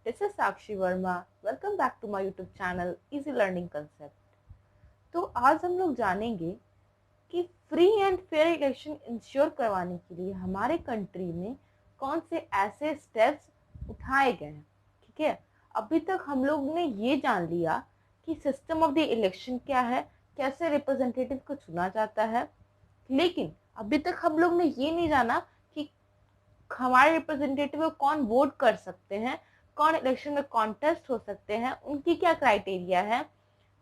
This is Sakshi Verma. Welcome back to my YouTube channel Easy Learning Concept. तो आज हम लोग जानेंगे कि free and fair election ensure करवाने के लिए हमारे कंट्री में कौन से ऐसे स्टेप्स उठाए गए हैं। ठीक है, अभी तक हम लोग ने ये जान लिया कि सिस्टम ऑफ द इलेक्शन क्या है, कैसे रिप्रेजेंटेटिव को चुना जाता है, लेकिन अभी तक हम लोग ने ये नहीं जाना कि हमारे रिप्रेजेंटेटिव को कौन वोट कर सकते हैं, कौन इलेक्शन में कॉन्टेस्ट हो सकते हैं, उनकी क्या क्राइटेरिया है,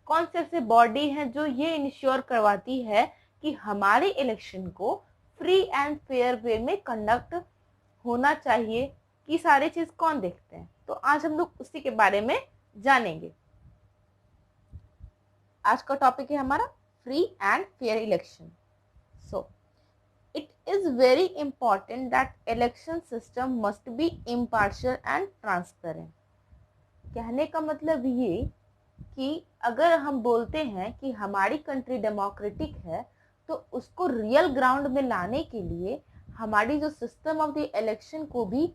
कौन से ऐसे बॉडी हैं जो ये इंश्योर करवाती है कि हमारे इलेक्शन को फ्री एंड फेयर वे में कंडक्ट होना चाहिए, कि सारे चीज कौन देखते हैं। तो आज हम लोग उसी के बारे में जानेंगे। आज का टॉपिक है हमारा free and fair election. So it is very important that election system must be impartial and transparent। कहने का मतलब ये कि अगर हम बोलते हैं कि हमारी कंट्री डेमोक्रेटिक है, तो उसको रियल ग्राउंड में लाने के लिए हमारी जो सिस्टम ऑफ द इलेक्शन को भी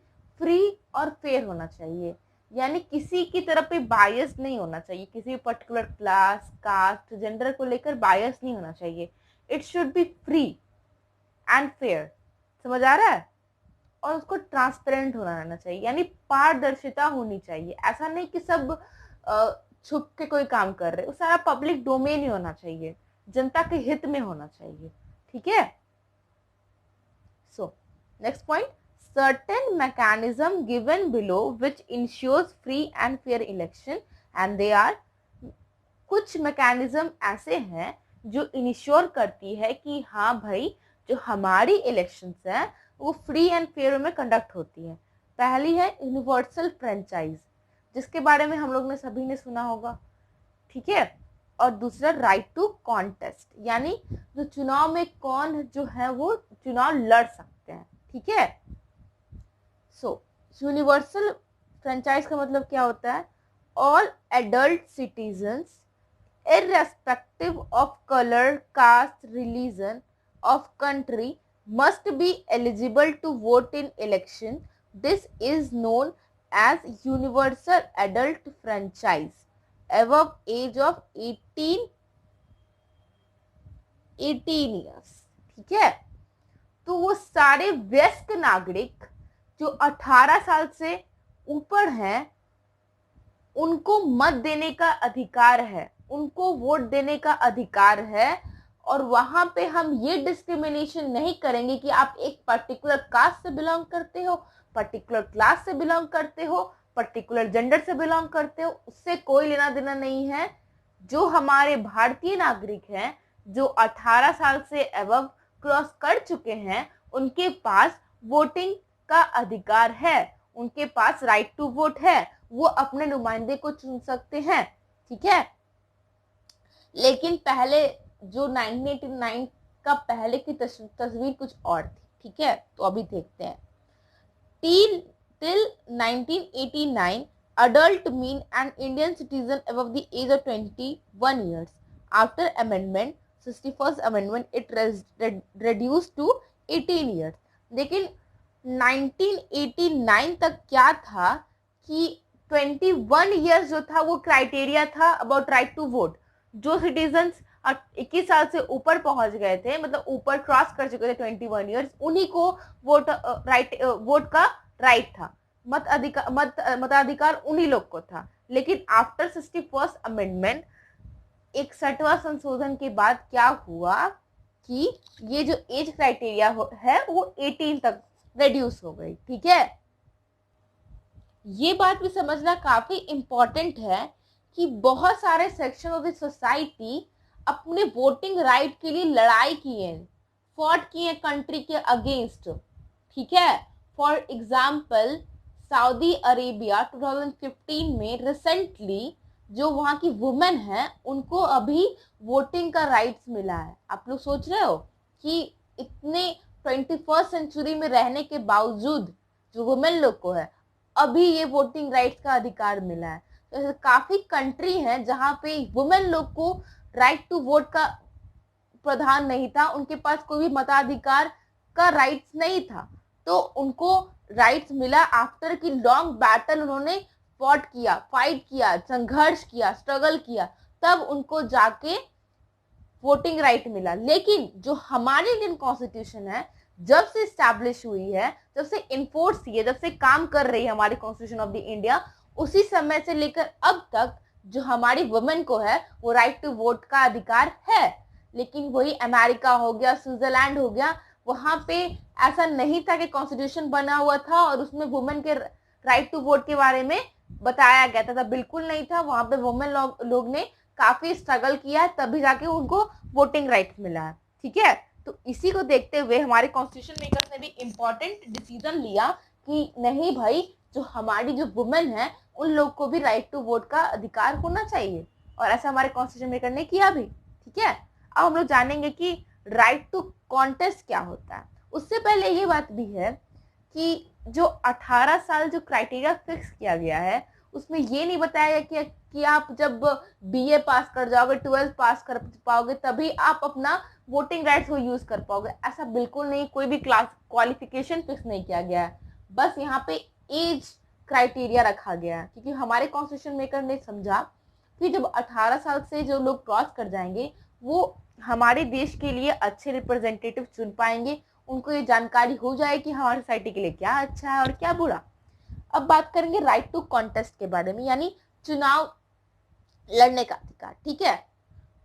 फ्री और फेयर होना चाहिए। यानी किसी की तरफ पे बायस नहीं होना चाहिए, किसी पर्टिकुलर क्लास, कास्ट, जेंडर को लेकर बायस नहीं होना चाहिए। It should be free and fair. समझ आ रहा है? और उसको ट्रांसपेरेंट होना रहना चाहिए, यानी पारदर्शिता होनी चाहिए। ऐसा नहीं कि सब छुप के कोई काम कर रहे, वो सारा पब्लिक डोमेन ही होना चाहिए, जनता के हित में होना चाहिए। ठीक है। So next point, certain mechanism given below which ensures free and fair election and they are, कुछ मैकेनिज्म ऐसे हैं जो इंश्योर करती है कि हाँ भाई, जो हमारी इलेक्शंस हैं वो फ्री एंड फेयर में कंडक्ट होती है। पहली है यूनिवर्सल फ्रेंचाइज, जिसके बारे में हम लोग ने सभी ने सुना होगा। ठीक है। और दूसरा राइट टू कॉन्टेस्ट, यानी जो चुनाव में कौन जो है वो चुनाव लड़ सकते हैं। ठीक है। सो यूनिवर्सल फ्रेंचाइज का मतलब क्या होता है? All adult citizens irrespective of color, caste, religion of country must be eligible to vote in election. This is known as universal adult franchise above age of 18 years। ठीक है। तो वो सारे वयस्क नागरिक जो 18 साल से ऊपर हैं, उनको मत देने का अधिकार है, उनको वोट देने का अधिकार है। और वहां पे हम ये डिस्क्रिमिनेशन नहीं करेंगे कि आप एक पर्टिकुलर कास्ट से बिलोंग करते हो, पर्टिकुलर क्लास से बिलोंग करते हो, पर्टिकुलर जेंडर से बिलोंग करते हो, उससे कोई लेना देना नहीं है। जो हमारे भारतीय नागरिक हैं, जो 18 साल से अबव क्रॉस कर चुके हैं, उनके पास वोटिंग का अधिकार है, उनके पास राइट टू वोट है, वो अपने नुमाइंदे को चुन सकते हैं। ठीक है। लेकिन पहले जो 1989 का पहले की तस्वीर कुछ और थी। ठीक है। तो अभी देखते हैं। Till 1989 adult mean an Indian citizen above the age of 21 years. After amendment 61st amendment it reduced to 18 years। लेकिन 1989 तक क्या था कि 21 ईयर्स जो था वो क्राइटेरिया था अबाउट राइट टू वोट। जो सिटीजन्स 21 साल से ऊपर पहुंच गए थे, मतलब ऊपर क्रॉस कर चुके थे 21 ईयर्स, उन्हीं को वोट का राइट था, मताधिकार उन्हीं लोग को था। लेकिन आफ्टर 61st अमेंडमेंट 61वां संशोधन के बाद क्या हुआ कि ये जो एज क्राइटेरिया है वो 18 तक रिड्यूस हो गई। ठीक है। ये बात भी समझना काफी इंपॉर्टेंट है कि बहुत सारे सेक्शन ऑफ द सोसाइटी अपने वोटिंग राइट के लिए लड़ाई किए, फॉट किए कंट्री के अगेंस्ट। ठीक है। फॉर एग्जाम्पल सऊदी अरेबिया 2015 में रिसेंटली जो वहां की वुमेन है, उनको अभी वोटिंग का राइट्स मिला है। आप लोग सोच रहे हो कि इतने 21st सेंचुरी में रहने के बावजूद जो वुमेन लोग को है अभी ये वोटिंग राइट्स का अधिकार मिला है। तो ऐसे काफी कंट्री हैं जहां पे वुमेन लोग को राइट टू वोट का प्रावधान नहीं था, उनके पास कोई भी मताधिकार का राइट्स नहीं था, तो उनको राइट्स मिला आफ्टर की लॉन्ग बैटल उन्होंने फॉट किया, फाइट किया, संघर्ष किया, स्ट्रगल किया, तब उनको जाके वोटिंग राइट मिला। लेकिन जो हमारी इंडियन कॉन्स्टिट्यूशन है, जब से स्टैब्लिश हुई है, जब से इन्फोर्स की है, जब से काम कर रही है हमारी कॉन्स्टिट्यूशन ऑफ द इंडिया, उसी समय से लेकर अब तक जो हमारी वुमेन को है वो राइट टू वोट का अधिकार है। लेकिन वही अमेरिका हो गया, स्विट्जरलैंड हो गया, वहां पे ऐसा नहीं था कि कॉन्स्टिट्यूशन बना हुआ था और उसमें वुमेन के राइट टू वोट के बारे में बताया गया था, बिल्कुल नहीं था। वहां पे वुमेन लोग ने काफी स्ट्रगल किया है, तभी जाके उनको वोटिंग राइट मिला है। ठीक है, तो इसी को देखते हुए हमारे कॉन्स्टिट्यूशन मेकर्स ने भी इम्पोर्टेंट डिसीजन लिया कि नहीं भाई, जो हमारी जो वुमेन है उन लोग को भी राइट टू वोट का अधिकार होना चाहिए, और ऐसा हमारे कॉन्स्टिट्यूशन मेकर ने किया भी। ठीक है, अब हम लोग जानेंगे कि राइट टू कॉन्टेस्ट क्या होता है। उससे पहले ये बात भी है कि जो 18 साल जो क्राइटेरिया फिक्स किया गया है, उसमें ये नहीं बताया गया कि आप जब बीए पास कर जाओगे, 12th पास कर पाओगे, तभी आप अपना वोटिंग राइट्स को यूज कर पाओगे। ऐसा बिल्कुल नहीं, कोई भी क्लास क्वालिफिकेशन फिक्स नहीं किया गया है, बस यहाँ पे एज क्राइटेरिया रखा गया है, क्योंकि हमारे कॉन्स्टिट्यूशन मेकर ने समझा कि जब 18 साल से जो लोग क्रॉस कर जाएंगे वो हमारे देश के लिए अच्छे रिप्रेजेंटेटिव चुन पाएंगे, उनको ये जानकारी हो जाए कि हमारी सोसाइटी के लिए क्या अच्छा है और क्या बुरा। अब बात करेंगे राइट टू कॉन्टेस्ट के बारे में, यानी चुनाव लड़ने का अधिकार। ठीक है,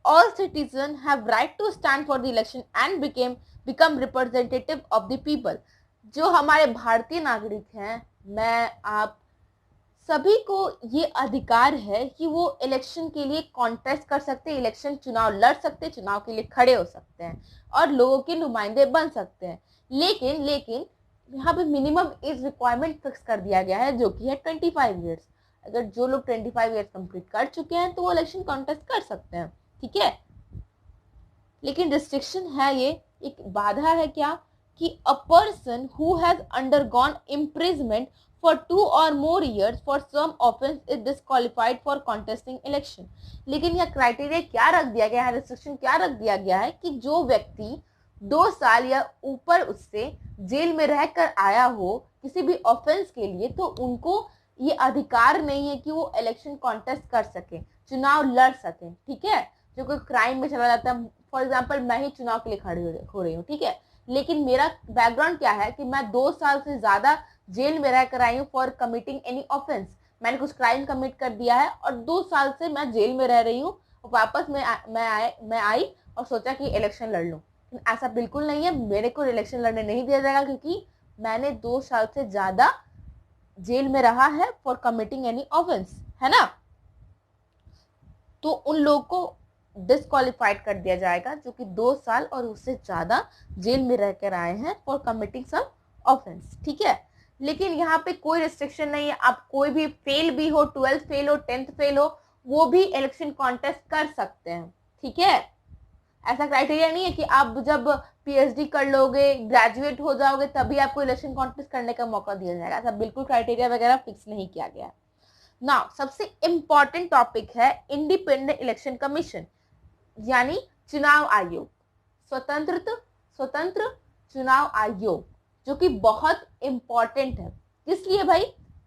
all citizen have right to stand for the election and become representative of the people. जो हमारे भारतीय नागरिक हैं, मैं, आप सभी को ये अधिकार है कि वो इलेक्शन के लिए कॉन्टेस्ट कर सकते हैं, इलेक्शन चुनाव लड़ सकते हैं, चुनाव के लिए खड़े हो सकते हैं और लोगों के नुमाइंदे बन सकते हैं। लेकिन यहाँ पे मिनिमम एज रिक्वायरमेंट फिक्स कर दिया गया है, जो कि है 25 ईयर्स। अगर जो लोग 25 ईयर्स कंप्लीट कर चुके हैं तो वो इलेक्शन कॉन्टेस्ट कर सकते हैं। ठीक है, लेकिन रिस्ट्रिक्शन है, ये एक बाधा है क्या, कि a person who has undergone imprisonment for 2 or more years for some offense is disqualified for contesting election। लेकिन यह क्राइटेरिया क्या रख दिया गया है, रिस्ट्रिक्शन क्या रख दिया गया है कि जो व्यक्ति 2 साल या ऊपर उससे जेल में रहकर आया हो किसी भी ऑफेंस के लिए, तो उनको ये अधिकार नहीं है कि वो इलेक्शन कॉन्टेस्ट कर सके, चुनाव लड़ सके। ठीक है, जो कोई क्राइम में चला जाता है, फॉर एग्जाम्पल मैं ही चुनाव के लिए खड़ी हो रही हूँ, ठीक है, लेकिन मेरा बैकग्राउंड क्या है कि मैं 2 साल से ज्यादा जेल में रहकर आई हूँ फॉर कमिटिंग एनी ऑफेंस। मैंने कुछ क्राइम कमिट कर दिया है और 2 साल से मैं जेल में रह रही हूँ, वापस मैं आई और सोचा कि इलेक्शन लड़ लूँ। ऐसा बिल्कुल नहीं है, मेरे को इलेक्शन लड़ने नहीं दिया जाएगा, क्योंकि मैंने 2 साल से ज्यादा जेल में रहा है फॉर कमिटिंग एनी ऑफेंस, है ना। तो उन लोगों को डिस्क्वालिफाइड कर दिया जाएगा जो कि 2 साल और उससे ज्यादा जेल में रहकर आए हैं फॉर कमिटिंग सम ऑफेंस। ठीक है, लेकिन यहाँ पे कोई रिस्ट्रिक्शन नहीं है, आप कोई भी फेल भी हो, 12th फेल हो, 10th फेल हो, वो भी इलेक्शन कॉन्टेस्ट कर सकते हैं। ठीक है, ऐसा क्राइटेरिया नहीं है कि आप जब पीएचडी कर लोगे, ग्रेजुएट हो जाओगे, तभी आपको इलेक्शन कॉन्टेस्ट करने का मौका दिया जाएगा। ऐसा बिल्कुल क्राइटेरिया वगैरह फिक्स नहीं किया गया। नाउ सबसे इंपॉर्टेंट टॉपिक है इंडिपेंडेंट इलेक्शन कमीशन, यानी चुनाव आयोग, स्वतंत्र चुनाव आयोग, जो कि बहुत इंपॉर्टेंट है। किस लिए भाई?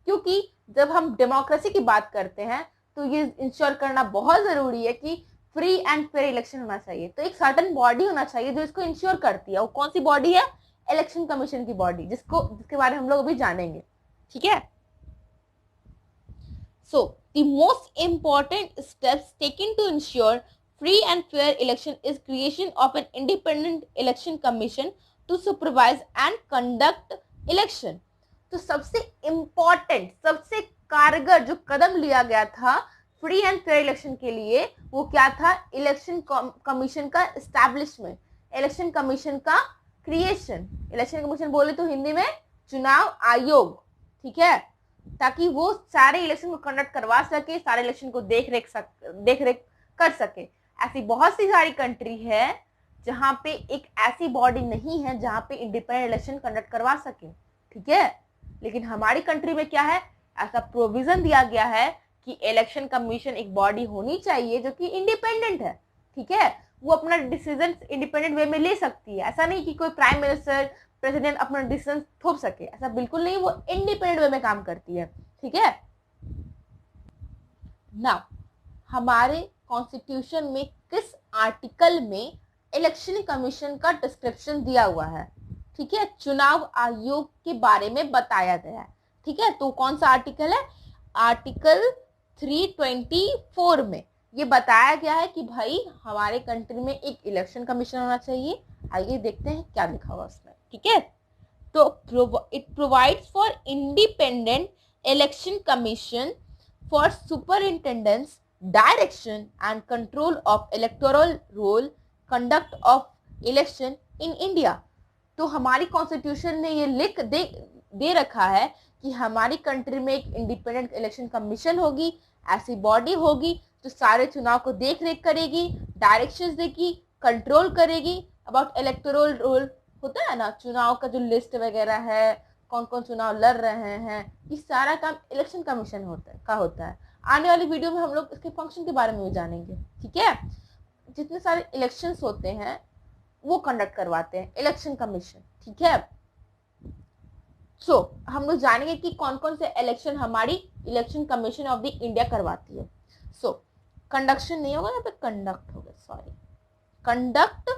क्योंकि जब हम डेमोक्रेसी की बात करते हैं तो ये इंश्योर करना बहुत जरूरी है कि फ्री एंड फेयर इलेक्शन होना चाहिए। तो एक सर्टेन बॉडी होना चाहिए जो इसको इंश्योर करती है। वो कौन सी बॉडी है? इलेक्शन कमीशन की बॉडी, जिसके बारे में हम लोग अभी जानेंगे। ठीक है, so the most important steps taken to ensure free and fair election is creation of an independent election commission to supervise and conduct election। तो सबसे इंपॉर्टेंट, सबसे कारगर जो कदम लिया गया था फ्री एंड फेयर इलेक्शन के लिए, वो क्या था? इलेक्शन कमीशन का एस्टैब्लिशमेंट, इलेक्शन कमीशन का क्रिएशन। इलेक्शन कमीशन बोले तो हिंदी में चुनाव आयोग। ठीक है, ताकि वो सारे इलेक्शन को कंडक्ट करवा सके, सारे इलेक्शन को देख रेख कर सके। ऐसी बहुत सी सारी कंट्री है जहां पे एक ऐसी बॉडी नहीं है जहां पे इंडिपेंडेंट इलेक्शन कंडक्ट करवा सके। ठीक है, लेकिन हमारी कंट्री में क्या है? ऐसा प्रोविजन दिया गया है कि इलेक्शन कमीशन एक बॉडी होनी चाहिए जो कि इंडिपेंडेंट है। ठीक है, वो अपना डिसीजन इंडिपेंडेंट वे में ले सकती है। ऐसा नहीं कि कोई प्राइम मिनिस्टर, प्रेसिडेंट अपना डिसीजन थोप सके, ऐसा बिल्कुल नहीं, वो इंडिपेंडेंट वे में काम करती है। ठीक है, नाउ हमारे कॉन्स्टिट्यूशन में किस आर्टिकल में इलेक्शन कमीशन का डिस्क्रिप्शन दिया हुआ है? ठीक है, चुनाव आयोग के बारे में बताया गया है। ठीक है, तो कौन सा आर्टिकल है? आर्टिकल 324 में ये बताया गया है कि भाई हमारे कंट्री में एक इलेक्शन कमीशन होना चाहिए। आइए देखते हैं क्या लिखा हुआ उसमें। ठीक है, तो it provides for independent election commission for superintendence direction and control of electoral roll conduct of election in India. तो हमारी कॉन्स्टिट्यूशन ने ये लिख दे रखा है कि हमारी कंट्री में एक इंडिपेंडेंट इलेक्शन कमीशन होगी, ऐसी बॉडी होगी जो सारे चुनाव को देख रेख करेगी, डायरेक्शंस देगी, कंट्रोल करेगी अबाउट इलेक्टोरल रोल। होता है ना चुनाव का जो लिस्ट वगैरह है, कौन कौन चुनाव लड़ रहे हैं, ये सारा काम इलेक्शन कमीशन होता है। आने वाली वीडियो में हम लोग इसके फंक्शन के बारे में भी जानेंगे। ठीक है, जितने सारे इलेक्शंस होते हैं वो कंडक्ट करवाते हैं इलेक्शन कमीशन। ठीक है, सो हम लोग जानेंगे कि कौन कौन से इलेक्शन हमारी election commission of the India करवाती है। सो कंडक्शन नहीं होगा, यहाँ पे कंडक्ट होगा, sorry, conduct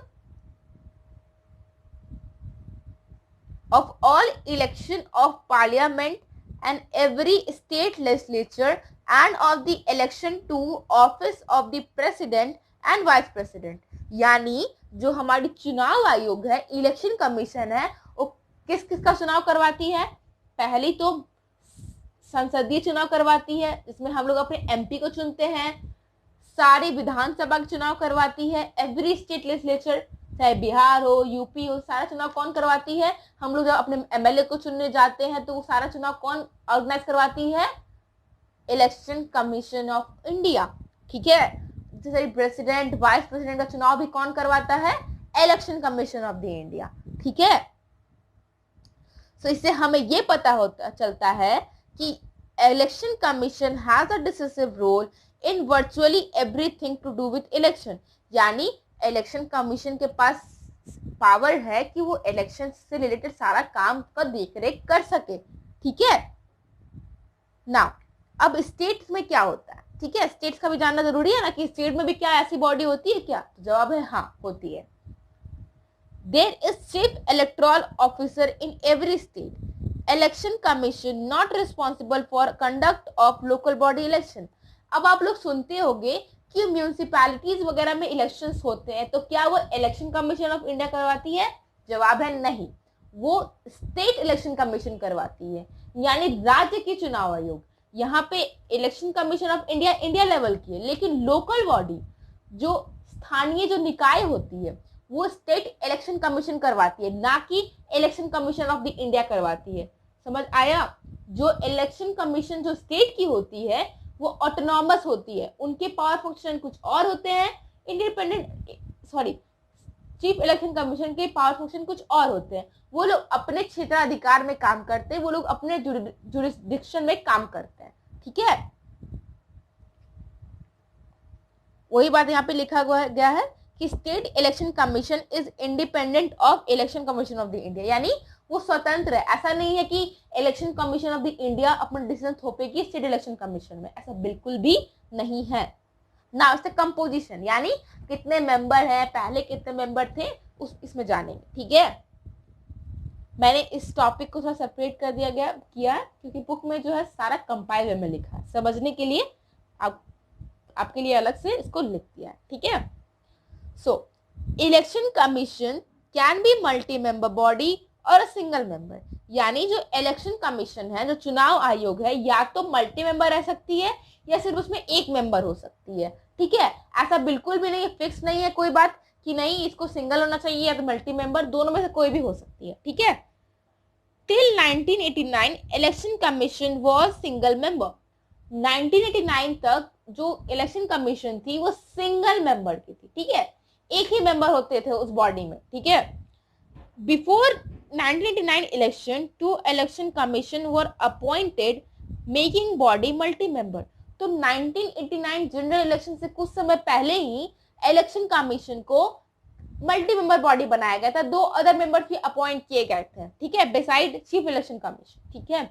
of all election of parliament and every state legislature and of the election to office of the president and vice president. यानी जो हमारी चुनाव आयोग है, इलेक्शन कमीशन है, वो किस किस का चुनाव करवाती है? पहली तो संसदीय चुनाव करवाती है, जिसमें हम लोग अपने एमपी को चुनते हैं। सारी विधानसभा का चुनाव करवाती है। एवरी स्टेट लेजिस्लेचर, चाहे बिहार हो, यूपी हो, सारा चुनाव कौन करवाती है? हम लोग जब अपने एमएलए को चुनने जाते हैं तो वो सारा चुनाव कौन ऑर्गेनाइज करवाती है? Election commission of India. ठीक है, जैसे प्रेसिडेंट, वाइस प्रेसिडेंट का चुनाव भी कौन करवाता है? Election commission of the India. ठीक है, तो इससे हमें ये पता चलता है कि election commission has a decisive role in virtually everything to do with election. यानी इलेक्शन कमीशन के पास पावर है कि वो इलेक्शन से रिलेटेड सारा काम का देखरेख कर सके। ठीक है, नाउ अब स्टेट्स में क्या होता है? ठीक है, स्टेट्स का भी जानना जरूरी है ना कि स्टेट में भी क्या ऐसी बॉडी होती है क्या? तो जवाब है हाँ, होती है। There is chief electoral officer in every state. Election Commission not responsible for conduct of local body election. अब आप लोग सुनते होंगे कि म्यूनिसिपैलिटीज वगैरह में इलेक्शंस होते हैं, तो क्या वो इलेक्शन कमीशन ऑफ इंडिया करवाती है? जवाब है नहीं, वो स्टेट इलेक्शन कमीशन करवाती है, यानी राज्य की चुनाव आयोग। यहाँ पे election commission of India India level की है, लेकिन लोकल बॉडी जो स्थानीय जो निकाय होती है वो स्टेट इलेक्शन कमीशन करवाती है, ना कि election commission of the India करवाती है। समझ आया? जो इलेक्शन कमीशन जो स्टेट की होती है वो ऑटोनॉमस होती है, उनके पावर फंक्शन कुछ और होते हैं। चीफ इलेक्शन कमीशन के पावर फंक्शन कुछ और होते हैं। वो लोग अपने क्षेत्राधिकार में काम करते हैं, वो लोग अपने जुरिस्डिक्शन में काम करते हैं। ठीक है, वही बात यहाँ पे लिखा गया है कि state election commission is independent of election commission of the India, यानी वो स्वतंत्र है। ऐसा नहीं है कि election commission of the India अपना डिसीजन थोपेगी स्टेट इलेक्शन कमीशन में, ऐसा बिल्कुल भी नहीं है ना। उससे कंपोजिशन यानी कितने मेंबर हैं, पहले कितने मेंबर थे, इसमें जानेंगे। ठीक है, मैंने इस टॉपिक को थोड़ा सेपरेट कर किया क्योंकि बुक में जो है सारा कंपाइल वे में लिखा है, समझने के लिए आपके लिए अलग से इसको लिख दिया है। ठीक है, so election commission can be multi member body और अ सिंगल मेंबर, यानी जो इलेक्शन कमीशन है, जो चुनाव आयोग है, या तो मल्टी मेंबर रह सकती है या सिर्फ उसमें एक मेंबर हो सकती है। ठीक है, ऐसा बिल्कुल भी नहीं है, फिक्स नहीं है कोई बात कि नहीं इसको सिंगल होना चाहिए या तो मल्टी मेंबर, दोनों में से कोई भी हो सकती है। ठीक है, till 1989 election commission was single member. 1989 तक जो इलेक्शन कमीशन थी वो सिंगल मेंबर की थी। ठीक है, एक ही मेंबर होते थे उस बॉडी में। ठीक है, before 1989 election 2 election commission were appointed making body multi member. तो 1989 जनरल इलेक्शन से कुछ समय पहले ही इलेक्शन कमीशन को मल्टी मेंबर बॉडी बनाया गया था, 2 अदर मेंबर भी अपॉइंट किए गए थे। ठीक है, बिसाइड चीफ इलेक्शन कमीशन। ठीक है,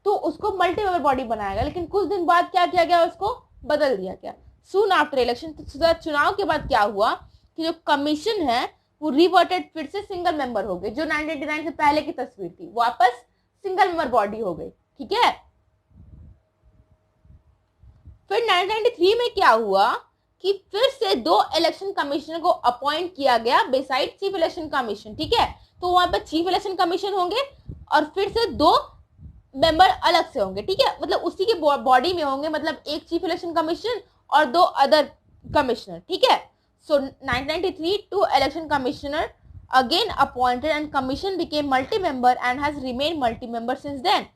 तो उसको मल्टी मेंबर बॉडी बनाया गया, लेकिन कुछ दिन बाद क्या किया गया, उसको बदल दिया गया। सून आफ्टर इलेक्शन, तो चुनाव के बाद क्या हुआ कि जो कमीशन है वो रिवर्टेड, फिर से सिंगल मेंबर हो गए। जो 1989 से पहले की तस्वीर थी वापस सिंगल मेंबर बॉडी हो गई, ठीक है। फिर 1993 में क्या हुआ कि फिर से 2 इलेक्शन कमिश्नर को अपॉइंट किया गया बिसाइड चीफ इलेक्शन कमीशन, ठीक है। तो वहां पर चीफ इलेक्शन कमीशन होंगे और फिर से 2 मेंबर अलग से होंगे, ठीक है, मतलब उसी के बॉडी में होंगे, मतलब एक चीफ इलेक्शन कमीशन और 2 अदर कमिश्नर, ठीक है। So 1993 2 election commissioner again appointed and commission became multi member and has remain multi member since then.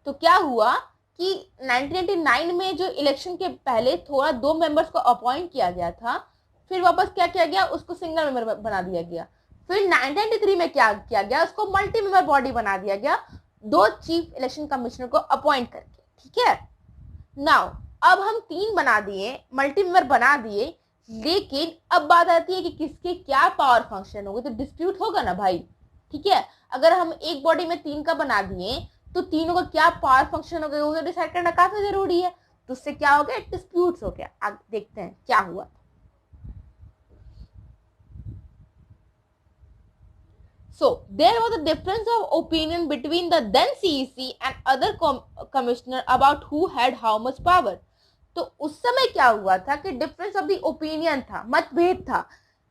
तो क्या हुआ कि 1999 में जो इलेक्शन के पहले थोड़ा 2 मेंबर्स को अपॉइंट किया गया था, फिर वापस क्या किया गया, उसको सिंगल मेंबर बना दिया गया। फिर 1993 में क्या किया गया, उसको मल्टी मेंबर बॉडी बना दिया गया 2 चीफ इलेक्शन कमिश्नर को अपॉइंट करके, ठीक है। नाउ अब हम 3 बना दिए, मल्टी मेंबर बना दिए, लेकिन अब बात आती है कि किसके क्या पावर फंक्शन होंगे, तो डिस्प्यूट होगा ना भाई, ठीक है। अगर हम एक बॉडी में 3 का बना दिए तो तीनों का क्या पावर फंक्शन हो गया वो डिसाइड करना काफी जरूरी है। तो उससे क्या हो गया, डिस्प्यूट्स हो गया। आगे देखते हैं क्या हुआ। So there was a difference of opinion between the then CEC and other commissioner about who had how much power. तो उस समय क्या हुआ था कि डिफरेंस ऑफ द ओपिनियन था, मतभेद था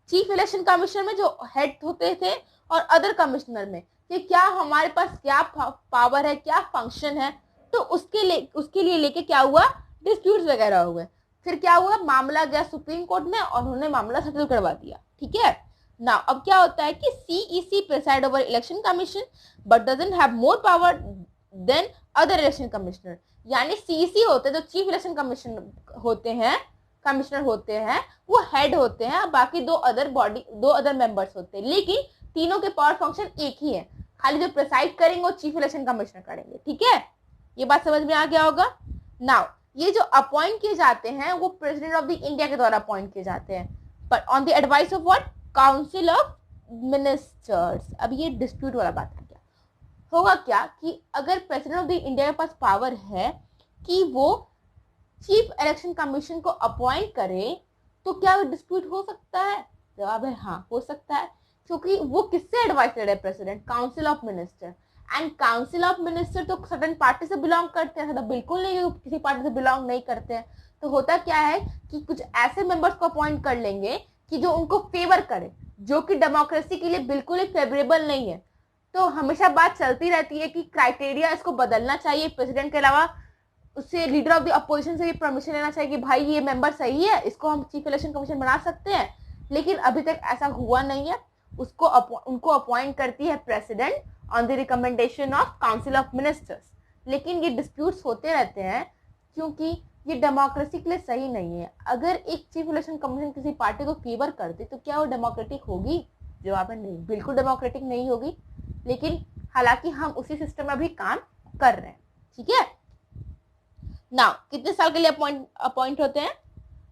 चीफ इलेक्शन कमिश्नर में जो हेड होते थे और अदर कमिश्नर में कि क्या हमारे पास क्या पावर है, क्या फंक्शन है। तो उसके लिए लेके क्या हुआ, डिस्प्यूट्स वगैरह हुए। फिर क्या हुआ, मामला गया सुप्रीम कोर्ट में और उन्होंने मामला सेटल करवा दिया, ठीक है ना। अब क्या होता है कि CEC preside over election commission but doesn't have more power than other election commissioner. यानी सीईसी होते हैं जो चीफ इलेक्शन कमिश्नर होते हैं वो हेड होते हैं, बाकी 2 अदर मेंबर्स होते हैं, लेकिन तीनों के पावर फंक्शन एक ही है, खाली जो प्रेसाइड करेंगे वो चीफ इलेक्शन कमिश्नर करेंगे, ठीक है। ये बात समझ में आ गया होगा। नाउ ये जो अपॉइंट किए जाते हैं वो प्रेसिडेंट ऑफ द इंडिया के द्वारा अपॉइंट किए जाते हैं, पर on the advice of what, council of ministers. अब ये डिस्प्यूट वाला बात है। क्या होगा क्या कि अगर प्रेसिडेंट ऑफ द इंडिया के पास पावर है कि वो चीफ इलेक्शन कमीशन को अपॉइंट करे, तो क्या वो डिस्प्यूट हो सकता है? जवाब है हाँ, हो सकता है, क्योंकि वो किससे एडवाइस ले रहे हैं, president, council of minister. And council of minister तो सर्टेन पार्टी से बिलोंग करते हैं, तो बिल्कुल नहीं किसी पार्टी से बिलोंग नहीं करते हैं। तो होता क्या है कि कुछ ऐसे मेंबर्स को अपॉइंट कर लेंगे कि जो उनको फेवर करे, जो कि डेमोक्रेसी के लिए बिल्कुल ही फेवरेबल नहीं है। तो हमेशा बात चलती रहती है कि क्राइटेरिया इसको बदलना चाहिए, प्रेसिडेंट के अलावा उससे लीडर ऑफ द अपोजिशन से भी परमिशन लेना चाहिए कि भाई ये मेंबर सही है, इसको हम चीफ इलेक्शन कमीशन बना सकते हैं। लेकिन अभी तक ऐसा हुआ नहीं है। उनको अपॉइंट करती है president on the recommendation of council of ministers. लेकिन ये डिस्प्यूट्स होते रहते हैं क्योंकि ये डेमोक्रेसी के लिए सही नहीं है। अगर एक चीफ इलेक्शन कमीशन किसी पार्टी को फेवर कर दे तो क्या वो डेमोक्रेटिक होगी? जवाब है नहीं, बिल्कुल डेमोक्रेटिक नहीं होगी। लेकिन हालांकि हम उसी सिस्टम में भी काम कर रहे हैं, ठीक है। नाउ कितने साल के लिए अपॉइंट होते हैं,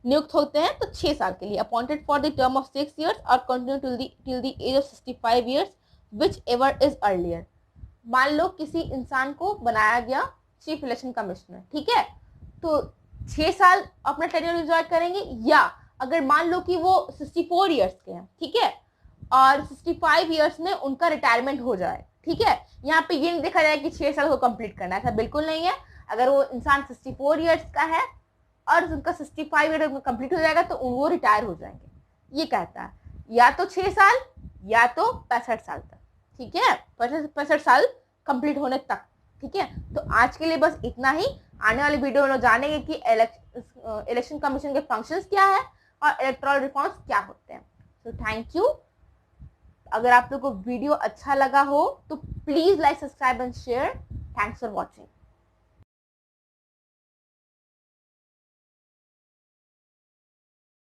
नियुक्त होते हैं? तो 6 साल के लिए, appointed for the term of 6 years और continue till the age of 65 years which ever is earlier. मान लो किसी इंसान को बनाया गया चीफ इलेक्शन कमिश्नर, ठीक है, तो 6 साल अपना टेन्योर एंजॉय करेंगे, या अगर मान लो कि वो 64 years के हैं, ठीक है, और 65 years में उनका रिटायरमेंट हो जाए, ठीक है। यहाँ पे ये नहीं देखा जाए कि 6 साल को कंप्लीट करना है, ऐसा बिल्कुल नहीं है। अगर वो इंसान 64 years का है और उनका 65 years में कंप्लीट हो जाएगा तो वो रिटायर हो जाएंगे। ये कहता है या तो 6 साल या तो 65 साल तक, ठीक है, 65 साल कंप्लीट होने तक, ठीक है। तो आज के लिए बस इतना ही। आने वाली वीडियो में जानेंगे कि इलेक्शन कमीशन के फंक्शंस क्या है और इलेक्टोरल रिफॉर्म्स क्या होते हैं। तो थैंक यू। अगर आप लोग को वीडियो अच्छा लगा हो तो please like, subscribe and share. Thanks for watching.